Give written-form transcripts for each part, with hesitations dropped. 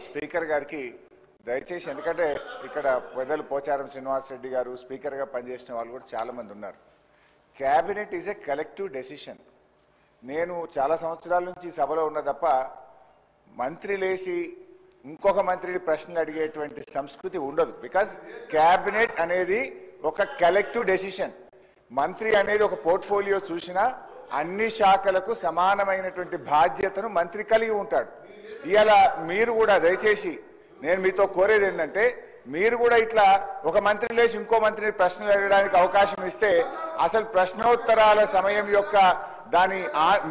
Speaker గారికి దయచేసి, ఎందుకంటే ఇక్కడ పెద్దలు పోచారం శ్రీనివాస్ రెడ్డి గారు స్పీకర్గా పనిచేసిన వాళ్ళు కూడా చాలామంది ఉన్నారు. Cabinet is a collective decision. నేను చాలా సంవత్సరాల నుంచి సభలో ఉన్న తప్ప మంత్రి లేచి ఇంకొక మంత్రిని ప్రశ్నలు అడిగేటువంటి సంస్కృతి ఉండదు. బికాజ్ క్యాబినెట్ అనేది ఒక కలెక్టివ్ డెసిషన్. మంత్రి అనేది ఒక పోర్ట్ఫోలియో చూసినా అన్ని శాఖలకు సమానమైనటువంటి బాధ్యతను మంత్రి కలిగి ఉంటాడు. ఇవాళ మీరు కూడా దయచేసి నేను మీతో కోరేది ఏంటంటే, మీరు కూడా ఇట్లా ఒక మంత్రి లేచి ఇంకో మంత్రిని ప్రశ్నలు అడగడానికి అవకాశం ఇస్తే అసలు ప్రశ్నోత్తరాల సమయం యొక్క దాని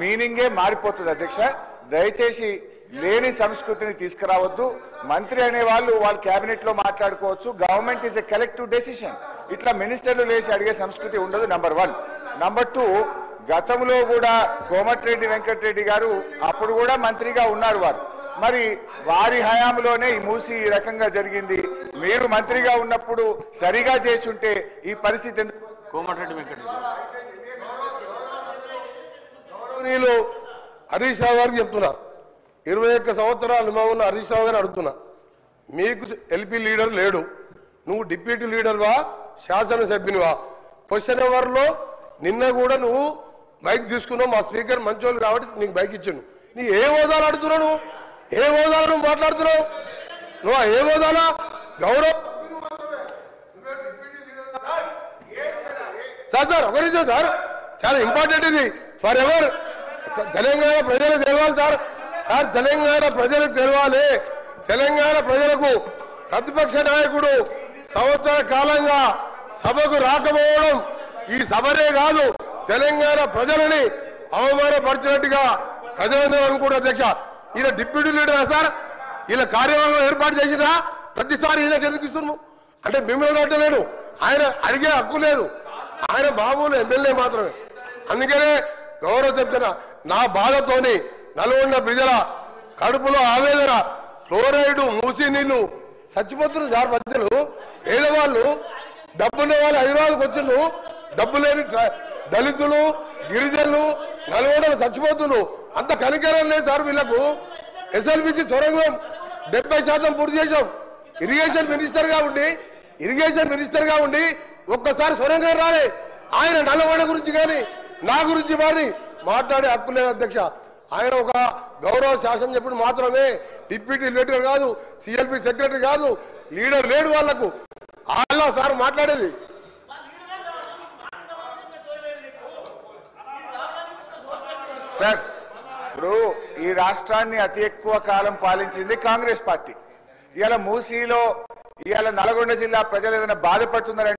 మీనింగే మారిపోతుంది. అధ్యక్ష, దయచేసి లేని సంస్కృతిని తీసుకురావద్దు. మంత్రి అనే వాళ్ళు క్యాబినెట్ లో మాట్లాడుకోవచ్చు. Government is a collective decision. ఇట్లా మినిస్టర్లు లేచి అడిగే సంస్కృతి ఉండదు. నంబర్ 1. నంబర్ 2, గతంలో కూడా కోమటిరెడ్డి వెంకటరెడ్డి గారు అప్పుడు కూడా మంత్రిగా ఉన్నారు. మరి వారి హయాంలోనే ఈ మూసి ఈ రకంగా జరిగింది. మీరు మంత్రిగా ఉన్నప్పుడు సరిగా చేసి ఉంటే ఈ పరిస్థితి ఎందుకు? కోమటిరెడ్డి వెంకటరెడ్డి హరీష్ రావు గారికి చెప్తున్నా, 21 సంవత్సరాల అనుభవం ఉన్న హరీష్ రావు గారిని అడుగుతున్నా, మీకు ఎల్పీ లీడర్ లేడు, నువ్వు డిప్యూటీ లీడర్వా శాసనసభ్యునివా? క్వశ్చన్ అవర్లో నిన్న కూడా నువ్వు బైక్ తీసుకున్నావు, మా స్పీకర్ మంచోళ్ళు కాబట్టి నీకు బైక్ ఇచ్చాను. నీ ఏ హోదాలు అడుగుతున్నావు? నువ్వు ఏ హోదాలు నువ్వు మాట్లాడుతున్నావు? నువ్వు ఏ హోదాలా? గౌరవ్ సార్ ఒక నిమిషం సార్, చాలా ఇంపార్టెంట్ ఇది ఫర్ ఎవర్. తెలంగాణ ప్రజలకు తెలవాలి సార్. తెలంగాణ ప్రజలకు తెలవాలి. తెలంగాణ ప్రజలకు ప్రతిపక్ష నాయకుడు సంవత్సర కాలంగా సభకు రాకపోవడం ఈ సభనే కాదు, తెలంగాణ ప్రజలని అవమానపరిచినట్టుగా ప్రజలందరూ అనుకుంటారు. అధ్యక్ష, ఈయన డిప్యూటీ లీడర్ సార్, ఈయన కార్యవర్గం ఏర్పాటు చేసినా ప్రతిసారి ఈయనకి ఎందుకు ఇస్తున్నాము అంటే మిమ్మల్ని అంటలేను, ఆయన అడిగే హక్కు లేదు, ఆయన మామూలు ఎమ్మెల్యే మాత్రమే. అందుకనే గౌరవ చెప్తున్నా, నా బాధతోని నల్గొండ ప్రజల కడుపులో ఆవేదన, ఫ్లోరైడ్ మూసి నీళ్లు చచ్చిపోతున్నారు సార్. మధ్యలో పేదవాళ్ళు, డబ్బున్న వాళ్ళు హైదరాబాద్కి వచ్చిండ్రు, డబ్బు లేని దళితులు గిరిజనులు నల్గొండలు చచ్చిపోతున్నారు. అంత కనికరం లేదు సార్ వీళ్ళకు. ఎస్ఎల్బిసి సొరంగం 70% పూర్తి చేశాం. ఇరిగేషన్ మినిస్టర్గా ఉండి ఒక్కసారి సొరంగం రాలే. ఆయన నల్గొండ గురించి కానీ నా గురించి మరి మాట్లాడే హక్కు లేదు అధ్యక్ష. ఆయన ఒక గౌరవ శాసనం చెప్పుడు మాత్రమే, డిప్యూటీ లీడర్ కాదు, సిఎల్పి సెక్రటరీ కాదు, లీడర్ లేడు వాళ్లకు. అలా సార్ మాట్లాడేది. సార్, ఇప్పుడు ఈ రాష్ట్రాన్ని అతి ఎక్కువ కాలం పాలించింది కాంగ్రెస్ పార్టీ. ఇవాళ మూసీలో ఇవాళ నల్గొండ జిల్లా ప్రజలు ఏదైనా బాధపడుతున్నారంటే